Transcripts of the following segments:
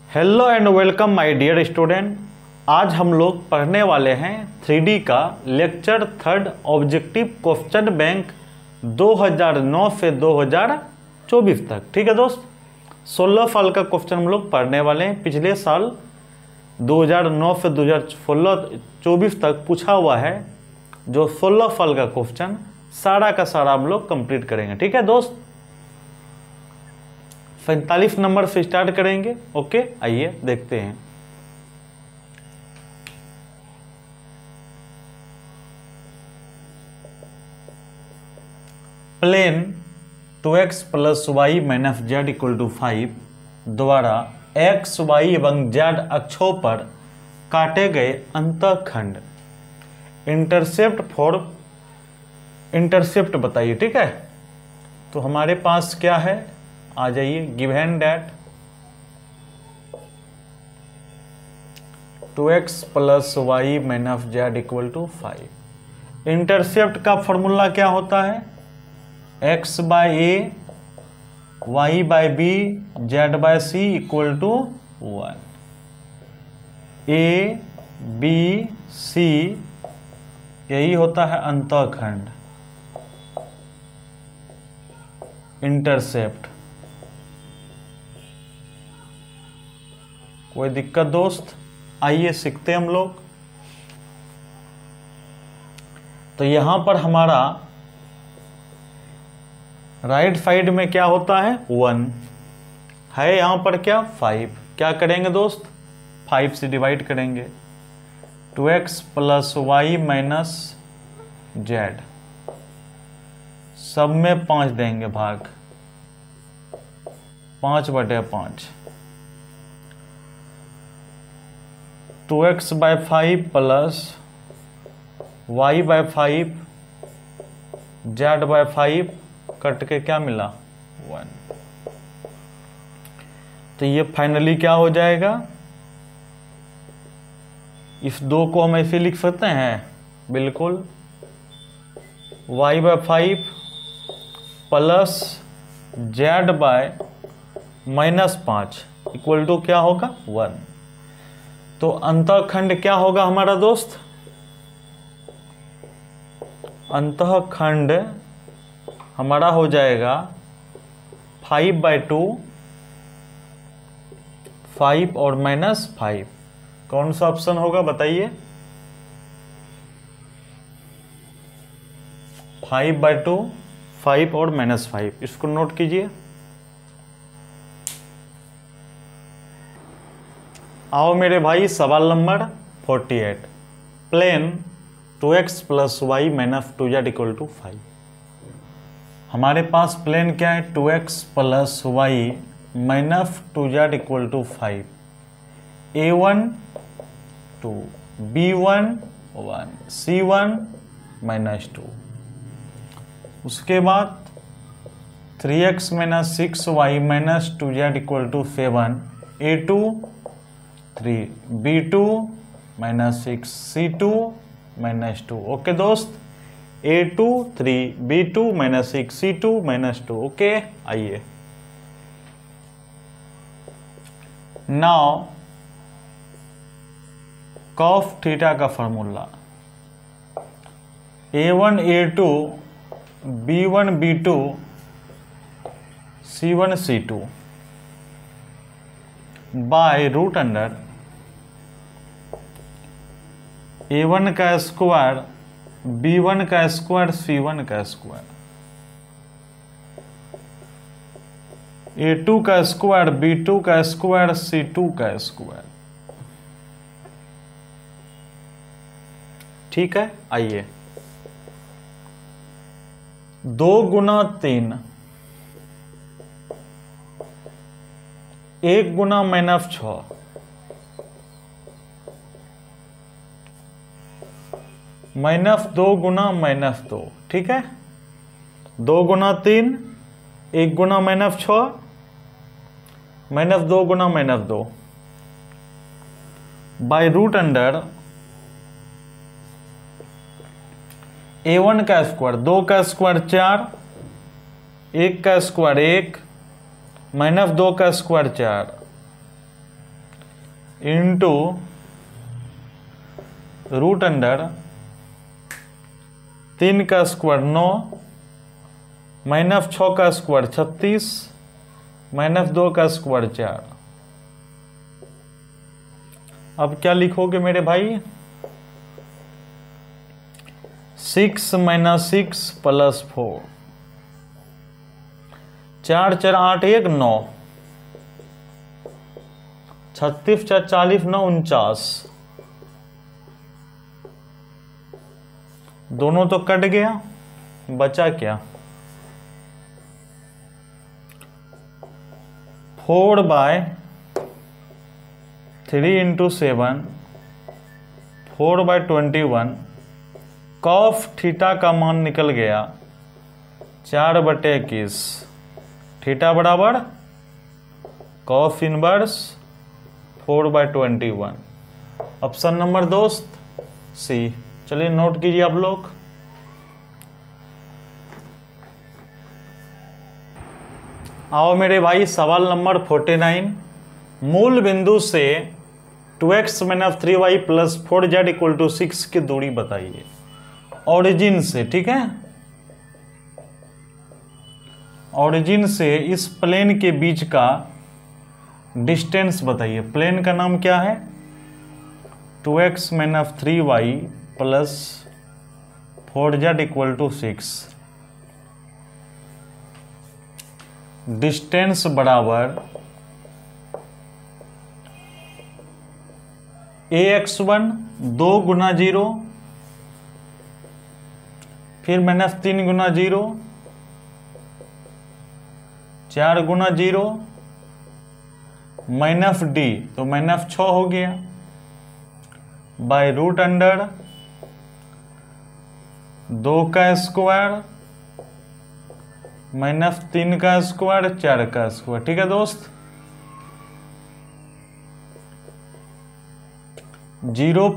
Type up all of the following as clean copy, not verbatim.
Hello and welcome my dear student. आज हम लोग पढ़ने वाले हैं 3D का lecture third objective question bank 2009 से 2024 तक। ठीक है दोस्त, 16 साल का क्वेश्चन हम लोग पढ़ने वाले हैं। पिछले साल 2009 से 2024 तक पूछा हुआ है जो 16 साल का क्वेश्चन सारा का सारा हम लोग कंप्लीट करेंगे। ठीक है दोस्त, 45 नंबर से स्टार्ट करेंगे। ओके, आइए देखते हैं। Plane 2x plus y minus z equal to 5 द्वारा x, y एवं z अक्षों पर काटे गए अंतःखंड इंटरसेप्ट बताइए। ठीक है, तो हमारे पास क्या है, आ जाइए। Given that 2x plus y minus z equal to 5। Intercept का फॉर्मूला क्या होता है, x by a, y by b, z by c equal to 1। A b c यही होता है अंतःखंड इंटरसेप्ट। कोई दिक्कत दोस्त? आइए सीखते हैं हम लोग। तो यहां पर हमारा राइट साइड में क्या होता है, 1 है, यहां पर क्या 5। क्या करेंगे दोस्त, 5 से डिवाइड करेंगे। 2x plus y minus Z, सब में 5 देंगे भाग, 5/5। 2x by 5 plus y by 5 z by 5 cut के क्या मिला, 1। तो ये फाइनली क्या हो जाएगा, इस 2 को हम ऐसे लिख सकते हैं, बिल्कुल। Y by 5 plus z by -5 equal to क्या होगा, 1। तो अंतःखंड क्या होगा हमारा दोस्त, अंतःखंड हमारा हो जाएगा 5/2, 5 और -5। कौन सा ऑप्शन होगा बताइए, 5/2, 5 और -5। इसको नोट कीजिए। आओ मेरे भाई, सवाल number 48। Plane 2x plus y minus 2z equal to 5। हमारे पास प्लेन क्या है, 2x plus y minus 2z equal to 5। A1 2, B1 1, C1 -2। उसके बाद 3x minus 6y minus 2z equal to 7। A2 3, B2 -6, C2 -2। Okay दोस्त, A2 3, B2 -6, C2 -2। Okay, आइए now cos theta का formula, A1 A2 B1 B2 C1 C2 by root under A1 का square B1 का square C1 का square, A2 का square B2 का square C2 का square. ठीक है, आइए 2 गुना 3, 1 गुना -6, -2 गुना -2। ठीक है, 2 गुना 3, 1 गुना -6, -2 गुना -2 बाय रूट अंडर A1 का स्क्वायर, 2 का स्क्वायर 4, 1 का स्क्वायर 1, -2 का स्क्वायर 4, इंटू रूट अंडर 3 का स्क्वायर 9 माइनस 6 का स्क्वायर 36 माइनस 2 का स्क्वायर 4। अब क्या लिखोगे मेरे भाई? 6 माइनस 6 प्लस 4, 4 4 8 1 9, 36 4 40 9 49, दोनों तो कट गया, बचा क्या? 4/3 इंटू 7 4/21 कॉफ थीटा का मान निकल गया 4/21, थीटा बराबर कॉफ इनवर्स 4/21। ऑप्शन नंबर दोस्त सी। चलिए नोट कीजिए आप लोग। आओ मेरे भाई सवाल नंबर 49, मूल बिंदु से 2x minus 3y plus 4z equal to 6 की दूरी बताइए ओरिजिन से। ठीक है, ओरिजिन से इस प्लेन के बीच का डिस्टेंस बताइए। प्लेन का नाम क्या है? 2x minus 3y plus 4z equal to 6। Distance बराबर ax1 2 गुना 0 फिर माइनस 3 गुना 0 4 गुना 0 माइनस डी तो माइनस 6 हो गया बाय रूट अंडर 2 का स्क्वायर माइनस 3 का स्क्वायर 4 का स्क्वायर। ठीक है दोस्त, 0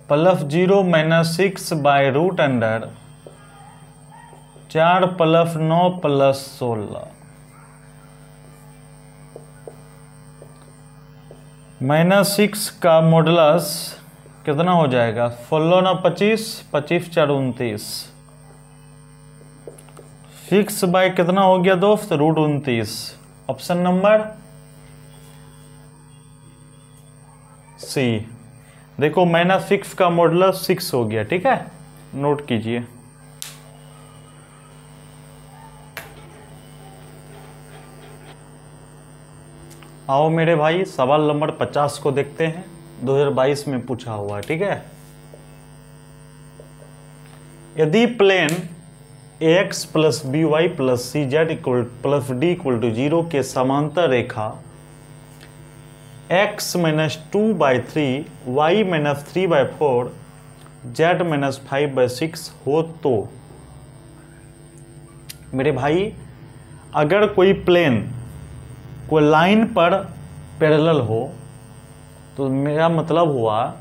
plus 0 minus 6 by root under 4 plus 9 plus 16 minus 6 का मॉडुलस कितना हो जाएगा? 16 ना 25, 25 4 29, 6 बाय कितना हो गया दोस्त? रूट 29। Option number c. देखो माइनस 6 का मॉडुलस 6 हो गया। ठीक है, नोट कीजिए। आओ मेरे भाई सवाल नंबर 50 को देखते हैं, 2022 में पूछा हुआ है। ठीक है, यदि plane ax plus by plus cz equal plus d equal to 0 के समांतर रेखा x minus 2/3 y minus 3/4 z minus 5/6 हो तो मेरे भाई अगर कोई प्लेन कोई लाइन पर पैरेलल हो तो मेरा मतलब हुआ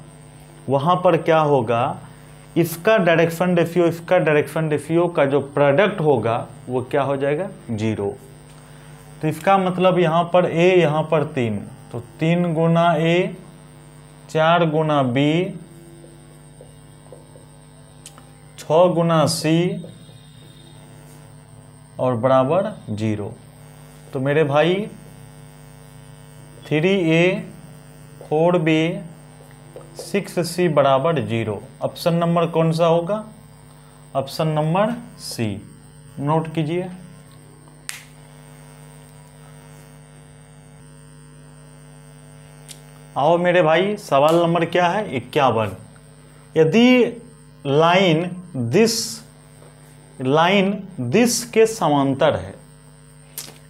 वहाँ पर क्या होगा? इसका डायरेक्शन रेशियो इसका डायरेक्शन रेशियो का जो प्रोडक्ट होगा वो क्या हो जाएगा? 0। तो इसका मतलब यहाँ पर a यहाँ पर 3 तो 3 गुना a 4 Guna b 6 Guna c और बराबर 0। तो मेरे भाई 3a 4b 6c बराबर 0। ऑप्शन नंबर कौन सा होगा? ऑप्शन नंबर सी। नोट कीजिए। आओ मेरे भाई सवाल नंबर क्या है? 51। यदि लाइन दिस के समांतर है,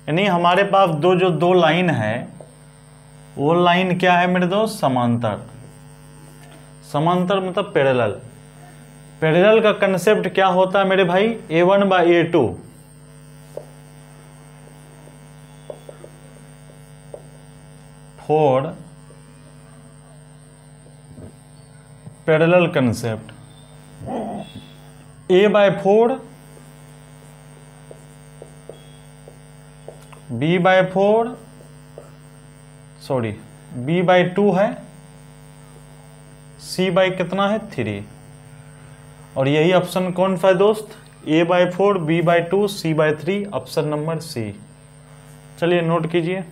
यानी हमारे पास दो लाइन है, वो लाइन क्या है मेरे दोस्त? समांतर। समांतर मतलब पैरेलल। पैरेलल का कंसेप्ट क्या होता है मेरे भाई? a1 by a2 for parallel concept, a/4 b/4 sorry b/2 है, c/ कितना है 3, और यही ऑप्शन कौन सा है दोस्त, a/4 b/2 c/3, option number सी। चलिए नोट कीजिए।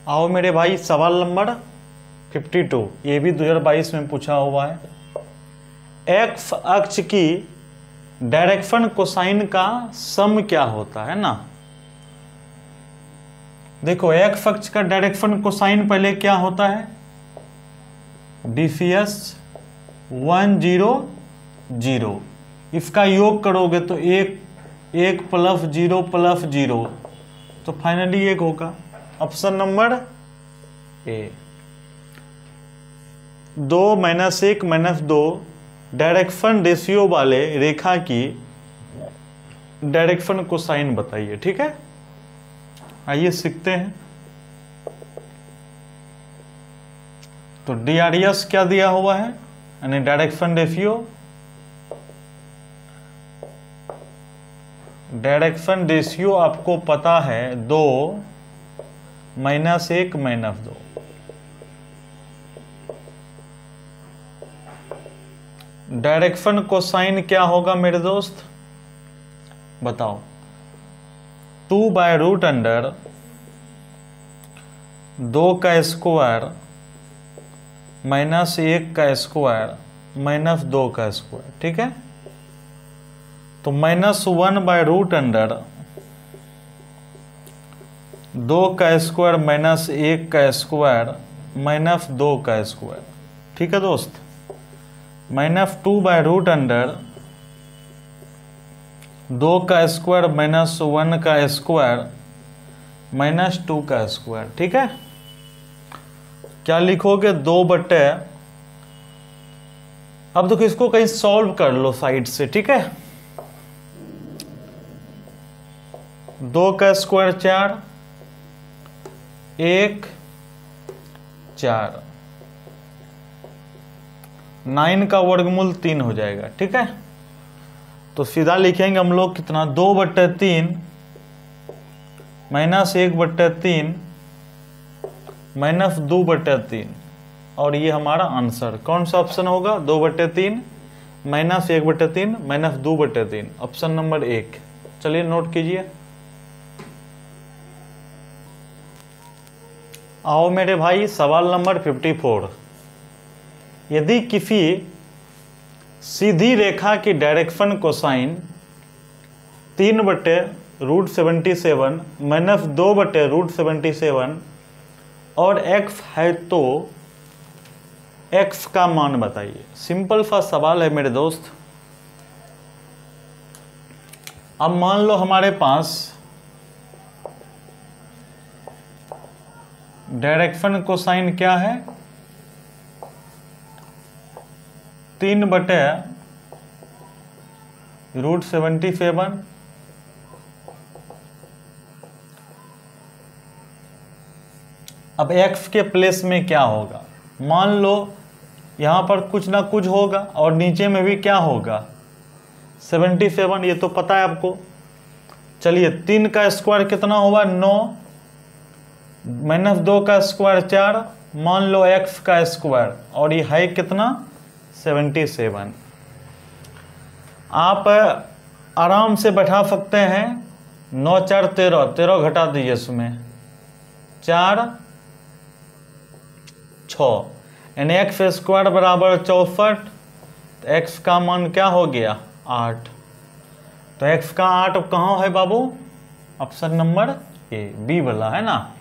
आओ मेरे भाई सवाल नंबर 52, ये भी 2022 में पूछा हुआ है। एक्स अक्ष की डायरेक्शन कोसाइन का सम क्या होता है ना। देखो एक्स अक्ष का डायरेक्शन कोसाइन पहले क्या होता है, DCS 100, इसका योग करोगे तो 1 + 0 + 0, तो फाइनली 1 होगा, option number A. 2 - 1 - 2 direction ratio वाले रेखा की डायरेक्शन कोसाइन बताइए। ठीक है, आइए सीखते हैं। तो DRS क्या दिया हुआ है, यानी डायरेक्शन रेशियो, डायरेक्शन रेशियो आपको पता है 2 - 1 - 2। डायरेक्शन कोसाइन क्या होगा मेरे दोस्त, बताओ। 2/√2 का स्क्वायर -1 का स्क्वायर -2 का स्क्वायर। ठीक है, तो -1/√2 2 का स्क्वायर -1 का स्क्वायर -2 का स्क्वायर। ठीक है दोस्त, -2/√2 2 का स्क्वायर -1 का स्क्वायर -2 का स्क्वायर। ठीक है, क्या लिखोगे 2/, अब देखो इसको कहीं सॉल्व कर लो साइड से। ठीक है, 2 का स्क्वायर 4, 1 4, 9 का वर्गमूल 3 हो जाएगा। ठीक है, तो सीधा लिखेंगे हम लोग कितना, 2/3 -1/3 -2/3, और ये हमारा आंसर कौन सा ऑप्शन होगा, 2/3 -1/3 -2/3, ऑप्शन नंबर 1। चलिए नोट कीजिए। आओ मेरे भाई सवाल नंबर 54, यदि किसी सीधी रेखा की डायरेक्शन कोसाइन 3/√77 -2/√77 और x है तो x का मान बताइए। सिंपल सा सवाल है मेरे दोस्त। अब मान लो हमारे पास डायरेक्शन कोसाइन क्या है, 3/√77। अब x के प्लेस में क्या होगा, मान लो यहां पर कुछ ना कुछ होगा और नीचे में भी क्या होगा 77, ये तो पता है आपको। चलिए 3 का स्क्वायर कितना होगा 9, -2 का स्क्वायर 4, मान लो x का स्क्वायर, और ये है कितना 77। आप आराम से बैठा सकते हैं, 9 4 13, 13 घटा दीजिए इसमें, 4 6, यानी x स्क्वायर बराबर 64, तो x का मान क्या हो गया 8। तो x का 8 कहाँ है बाबू, ऑप्शन नंबर ए, बी वाला है ना।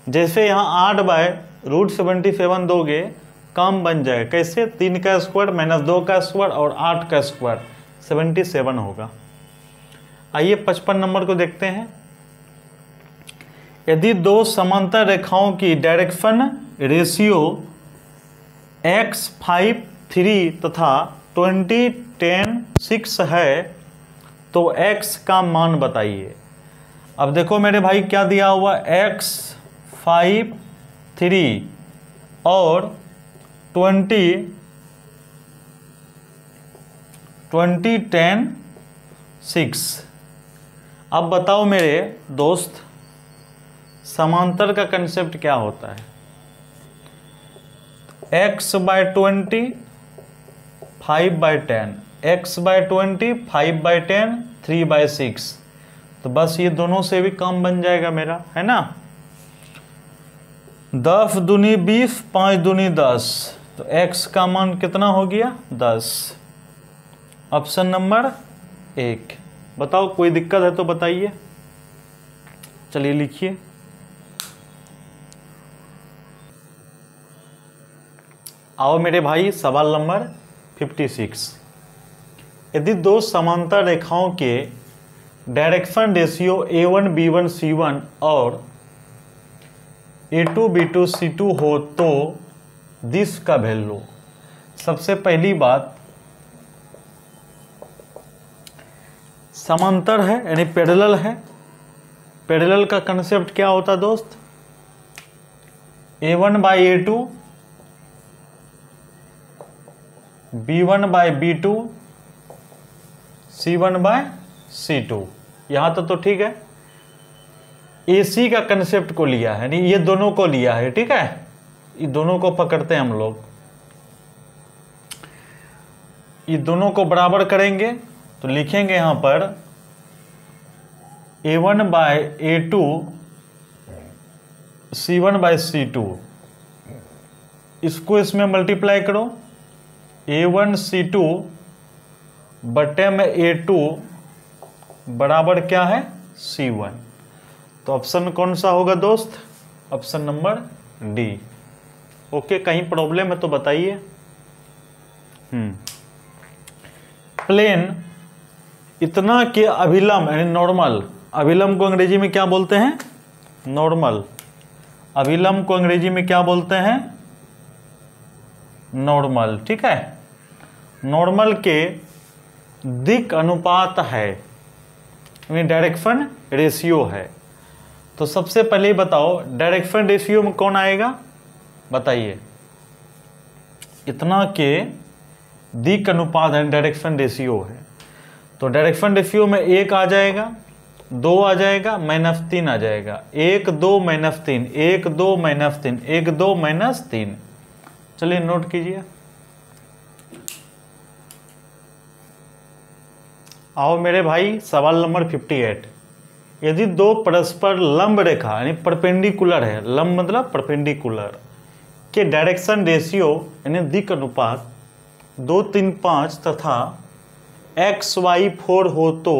जैसे यहाँ 8/√77 दोगे काम बन जाएगा, कैसे, 3 का स्क्वायर -2 का स्क्वायर और 8 का स्क्वायर 77 होगा। आइए 55 नंबर को देखते हैं। यदि दो समांतर रेखाओं की डायरेक्शन रेशियो x 5 3 तथा 20 10 6 है तो x का मान बताइए। अब देखो मेरे भाई क्या दिया हुआ, x 5 3 और 20 10 6, अब बताओ मेरे दोस्त, समांतर का कंसेप्ट क्या होता है? x/20 5/10, x/20 5/10 3/6। तो बस ये दोनों से भी काम बन जाएगा मेरा, है ना। 10 दूनी 20, 5 दूनी 10, तो x का मान कितना हो गया? 10। Option number 1। बताओ कोई दिक्कत है तो बताइए। चलिए लिखिए। आओ मेरे भाई, सवाल नंबर 56। यदि दो समांतर रेखाओं के direction ratio A1 B1 C1 और A2 B2 C2 हो तो दिस का वैल्यू। सबसे पहली बात, समांतर है यानी पैरेलल है। पैरेलल का कंसेप्ट क्या होता है दोस्त? A1/A2 B1/B2 C1/C2। यहां तक तो ठीक है। AC का कंसेप्ट को लिया है, यानी ये दोनों को लिया है, ठीक है। ये दोनों को पकड़ते हैं हम लोग, ये दोनों को बराबर करेंगे तो लिखेंगे यहां पर A1/A2 C1/C2। इसको इसमें मल्टीप्लाई करो, A1 C2 बटे में A2 बराबर क्या है? C1। तो ऑप्शन कौन सा होगा दोस्त? Option number D. ओके, कहीं प्रॉब्लम है तो बताइए। प्लेन इतना के अभिलंब यानी नॉर्मल, अभिलंब को अंग्रेजी में क्या बोलते हैं? नॉर्मल। अभिलंब को अंग्रेजी में क्या बोलते हैं? नॉर्मल, ठीक है। नॉर्मल के दिक् अनुपात है, यानी डायरेक्शन रेशियो है। तो सबसे पहले बताओ डायरेक्शन रेशियो में कौन आएगा? बताइए। इतना के दिक् अनुपात है, डायरेक्शन रेशियो है, तो डायरेक्शन रेशियो में 1 आ जाएगा, 2 आ जाएगा, -3 आ जाएगा। 1 2 -3, 1 2 -3, 1 2 -3। चलिए नोट कीजिए। आओ मेरे भाई, सवाल नंबर 58। यदि दो परस्पर लंब रेखा यानी परपेंडिकुलर है, लंब मतलब परपेंडिकुलर, के डायरेक्शन रेशियो यानी दिक् अनुपात 2 3 5 तथा XY 4 हो तो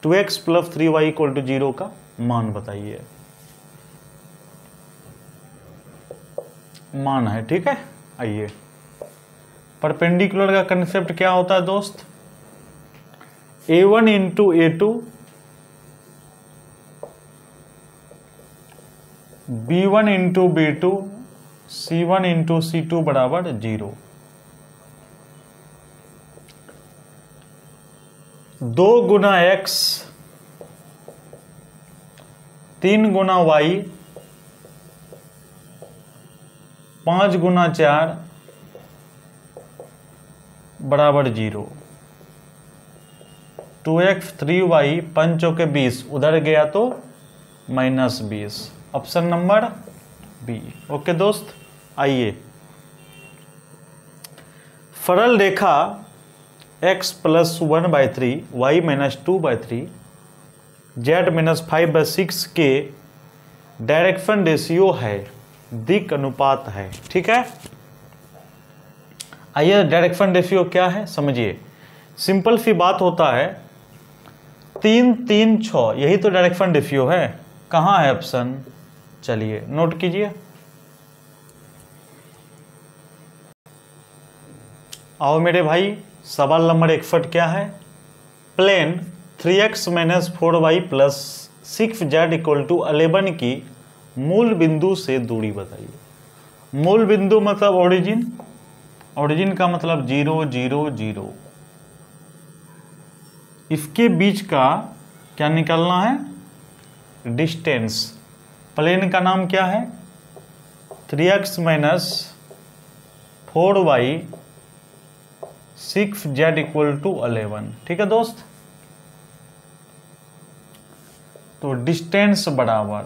2x + 3y = 0 का मान बताइए। मान है, ठीक है। आइए, परपेंडिकुलर का कंसेप्ट क्या होता है दोस्त? A1 × A2 B1 × B2 C1 × C2 बराबर 0। 2 गुना x 3 गुना y 5 गुना 4 बराबर 0। 2x 3y 5 चौके 20, उधर गया तो -20। Option number B. ओके दोस्त, आइए। सरल रेखा x + 1/3 y - 2/3 z - 5/6 के डायरेक्शन रेशियो है, दिक् अनुपात है, ठीक है। आइए, डायरेक्शन रेशियो क्या है समझिए। सिंपल सी बात होता है, 3 3 6, यही तो डायरेक्शन रेशियो है। कहाँ है ऑप्शन? चलिए नोट कीजिए। आओ मेरे भाई, सवाल नंबर 61 क्या है? प्लेन 3x - 4y + 6z = 11 की मूल बिंदु से दूरी बताइए। मूल बिंदु मतलब ओरिजिन, ओरिजिन का मतलब 0 0 0। इसके बीच का क्या निकालना है? डिस्टेंस। प्लेन का नाम क्या है? 3x - 4y 6z = 11, ठीक है दोस्त। तो डिस्टेंस बराबर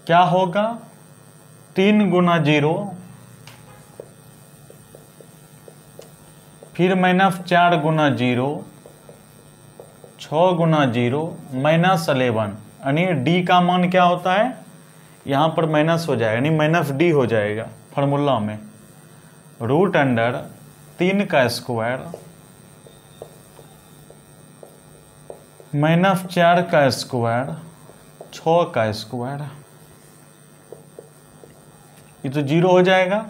क्या होगा, 3 गुना 0 फिर -4 गुना 0 6 गुना 0 -11, यानी डी का मान क्या होता है, यहाँ पर माइनस हो जाएगा, यानी -d हो जाएगा फार्मूला में। √3 का स्क्वायर -4 का स्क्वायर 6 का स्क्वायर, ये तो 0 हो जाएगा।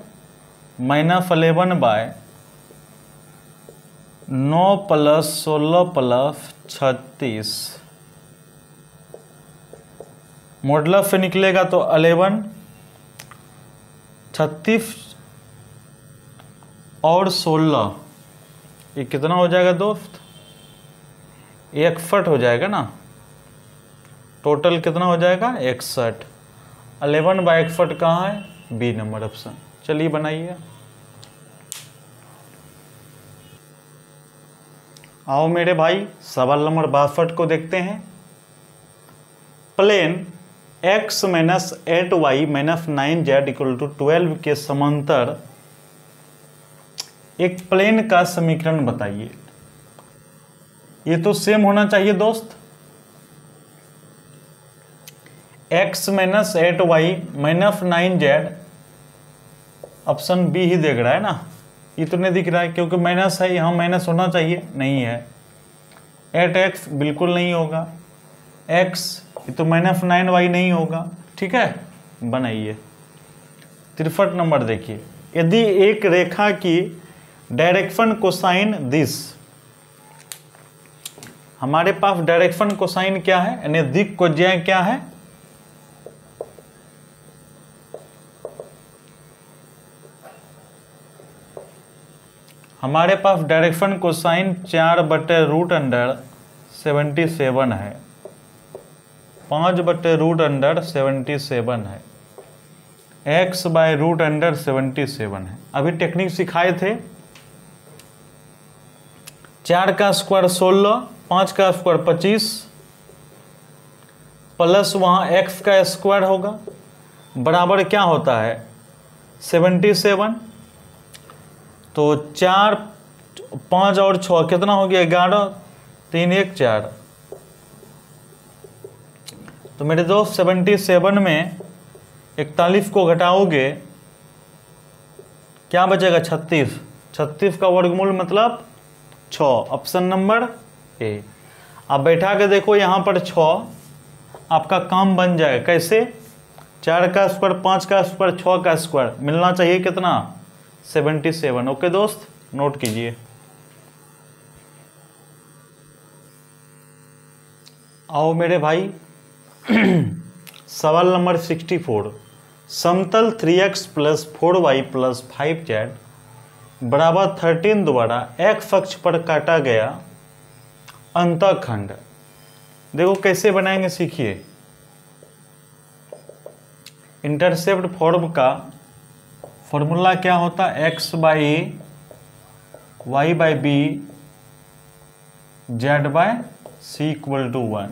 -11/9 + 16 + 36 मॉडुलस से निकलेगा तो 11, 36 और 16, ये कितना हो जाएगा दोस्त, 61 हो जाएगा ना। टोटल कितना हो जाएगा 61। 11/61 कहाँ है, बी नंबर ऑप्शन। चलिए बनाइए। आओ मेरे भाई सवाल नंबर 62 को देखते हैं। प्लेन x - 8y - 9z = 12 के समांतर एक प्लेन का समीकरण बताइए। ये तो सेम होना चाहिए दोस्त, x - 8y - 9z, option B ही देख रहा है ना, ये तो नहीं दिख रहा है क्योंकि माइनस है, यहाँ माइनस होना चाहिए, नहीं है। 8x बिल्कुल नहीं होगा, x ये तो -9y नहीं होगा, ठीक है। बनाइए। 63 नंबर देखिए, यदि एक रेखा की डायरेक्शन कोसाइन दिस, हमारे पास डायरेक्शन कोसाइन क्या है, यानी दिक् कोज्या क्या है, हमारे पास डायरेक्शन कोसाइन 4/√77 है, 5/√77 है, x/√77 है। अभी टेक्निक सिखाए थे, 4 का स्क्वायर 16, 5 का स्क्वायर 25 प्लस वहाँ x का स्क्वायर होगा, बराबर क्या होता है 77। तो 4, 5 और 6 कितना हो गया 11, 3 1 4। तो मेरे दोस्त 77 में 41 को घटाओगे क्या बचेगा 36, 36 का वर्गमूल मतलब 6, ऑप्शन नंबर ए। अब बैठा के देखो यहाँ पर 6, आपका काम बन जाएगा कैसे, 4 का स्क्वायर 5 का स्क्वायर 6 का स्क्वायर मिलना चाहिए कितना 77। ओके दोस्त, नोट कीजिए। आओ मेरे भाई सवाल नंबर 64। समतल 3x + 4y + 5z बराबर 13 द्वारा x अक्ष पर काटा गया अंतःखंड, देखो कैसे बनाएंगे सीखिए। इंटरसेप्ट फॉर्म का फॉर्मूला क्या होता है, x/a y/b z/c = 1,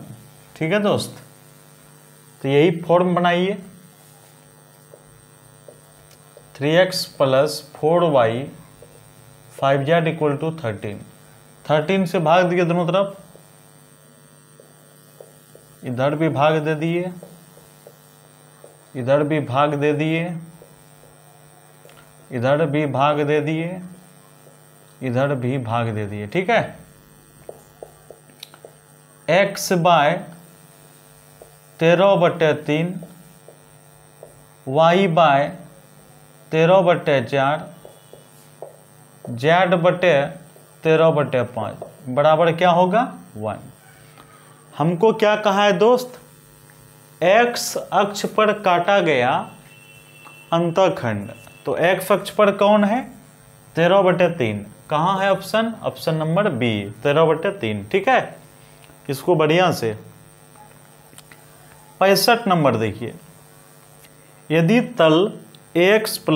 ठीक है दोस्त। तो यही फॉर्म बनाइए, 3x + 4y 5z = 13, 13 से भाग दिए दोनों तरफ, इधर भी भाग दे दिए, इधर भी भाग दे दिए, इधर भी भाग दे दिए, इधर भी भाग दे दिए, ठीक है। x/13/3 y/13/4 z/13/5 बराबर क्या होगा 1। हमको क्या कहा है दोस्त, x अक्ष पर काटा गया अंतःखंड, तो x अक्ष पर कौन है 13/3, कहाँ है ऑप्शन, ऑप्शन नंबर बी 13/3, ठीक है। इसको बढ़िया से 65 नंबर देखिए, यदि तल ax +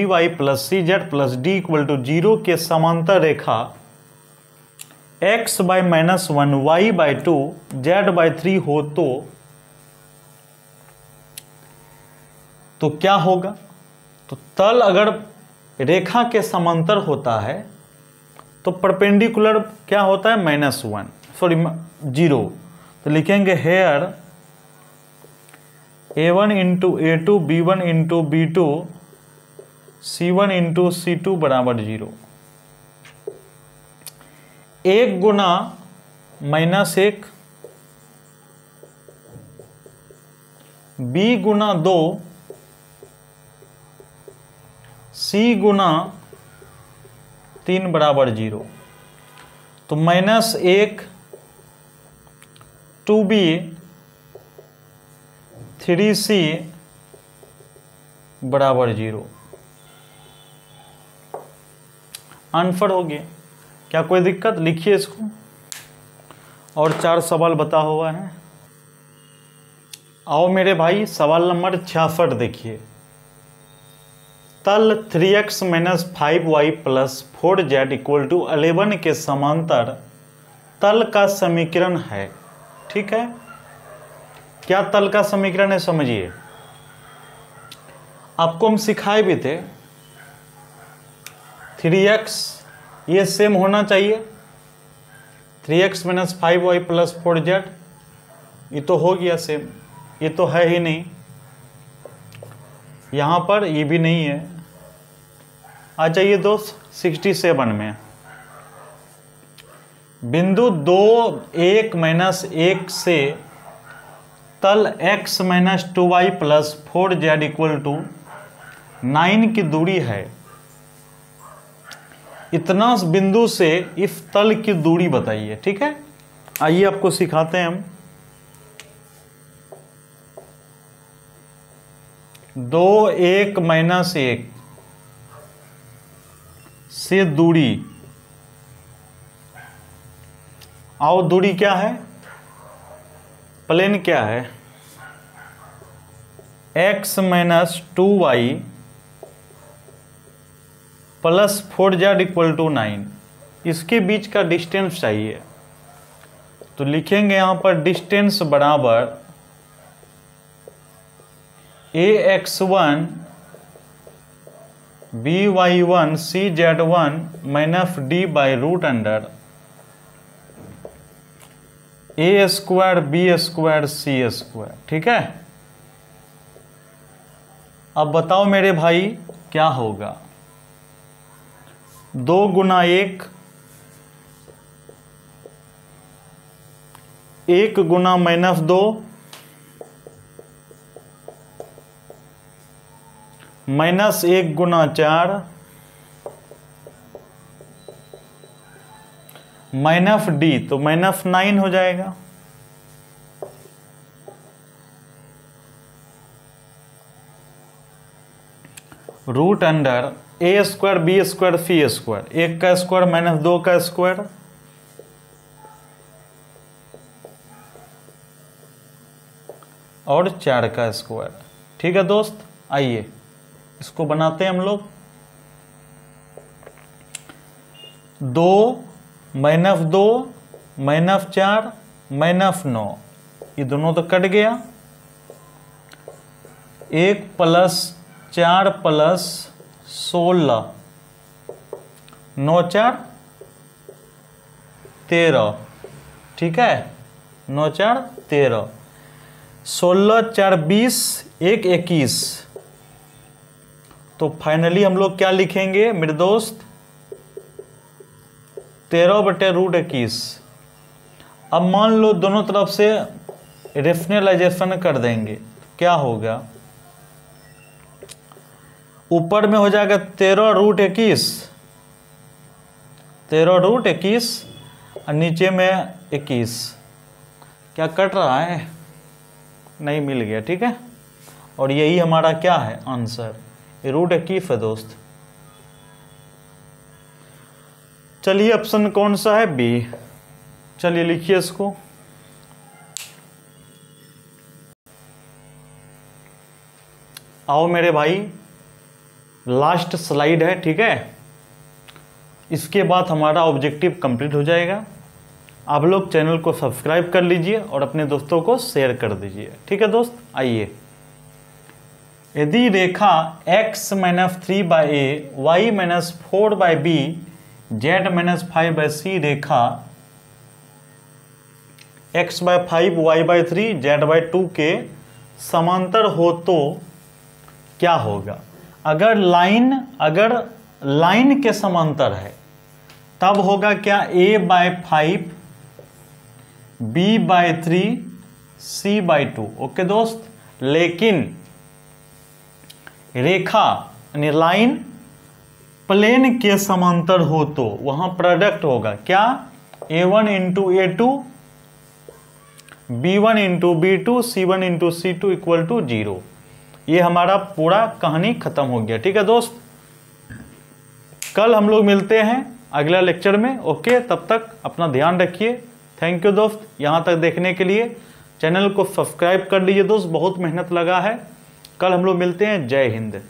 by + cz + d = 0 के समांतर रेखा x by -1 y by 2 z by 3 हो तो क्या होगा? तो तल अगर रेखा के समांतर होता है तो परपेंडिकुलर क्या होता है? -1, सॉरी 0। तो लिखेंगे hair a1 into a2 b1 into b2 c1 into c2 बराबर 0। 1 गुना -1 b गुना 2 c गुना 3 बराबर 0। तो -1 2b 3c बराबर 0। आंसर हो गया। क्या कोई दिक्कत? लिखिए इसको। और 4 सवाल बता हुआ है। आओ मेरे भाई, सवाल नंबर 66 देखिए। तल 3x - 5y + 4z = 11 के समांतर तल का समीकरण है। ठीक है, क्या तल का समीकरण है समझिए। आपको हम सिखाए भी थे 3x ये सेम होना चाहिए, 3x - 5y + 4z, ये तो हो गया सेम, ये तो है ही नहीं, यहाँ पर ये भी नहीं है। आ जाइए दोस्त 67 में, बिंदु 2 1 - 1 से तल x - 2y + 4z = 9 की दूरी है। इतना बिंदु से इस तल की दूरी बताइए। ठीक है, आइए आपको सिखाते हैं हम। 2 1 - 1 से दूरी, आओ दूरी क्या है? प्लेन क्या है? x - 2y + 4z = 9। इसके बीच का डिस्टेंस चाहिए। तो लिखेंगे यहाँ पर डिस्टेंस बराबर ax1 by1 cz1 - d by √under a² b² c²। ठीक है, अब बताओ मेरे भाई क्या होगा? 2 गुना 1 1 गुना -2 -1 गुना 4 -d, तो -9 हो जाएगा। √अंडर a² b² c², 1 का स्क्वायर -2 का स्क्वायर और 4 का स्क्वायर। ठीक है दोस्त, आइए इसको बनाते हैं हम लोग। 2 -2 -4 -9, ये दोनों तो कट गया। 1 + 4 + 16 9 4 13। ठीक है, 9 4 13, 16 4 20, 1 21। तो फाइनली हम लोग क्या लिखेंगे मेरे दोस्त? 13/√21। अब मान लो दोनों तरफ से रेशनलाइजेशन कर देंगे, क्या होगा? ऊपर में हो जाएगा 13√21, 13√21 और नीचे में 21। क्या कट रहा है? नहीं, मिल गया। ठीक है, और यही हमारा क्या है आंसर, ये √21 है दोस्त। चलिए ऑप्शन कौन सा है? बी। चलिए लिखिए इसको। आओ मेरे भाई, लास्ट स्लाइड है। ठीक है, इसके बाद हमारा ऑब्जेक्टिव कंप्लीट हो जाएगा। आप लोग चैनल को सब्सक्राइब कर लीजिए और अपने दोस्तों को शेयर कर दीजिए। ठीक है दोस्त, आइए। यदि रेखा x minus 3/a y minus 4/b z minus 5/c रेखा x/5 y/3 z/2 के समांतर हो तो क्या होगा? अगर लाइन के समांतर है तब होगा क्या? a/5 b/3 c/2। ओके दोस्त, लेकिन रेखा यानी लाइन प्लेन के समांतर हो तो वहां प्रोडक्ट होगा क्या? a1 into a2 b1 into b2 c1 into c2 equal to 0। ये हमारा पूरा कहानी खत्म हो गया। ठीक है दोस्त, कल हम लोग मिलते हैं अगला लेक्चर में। ओके, तब तक अपना ध्यान रखिए। थैंक यू दोस्त, यहाँ तक देखने के लिए। चैनल को सब्सक्राइब कर लीजिए दोस्त, बहुत मेहनत लगा है। कल हम लोग मिलते हैं। जय हिंद।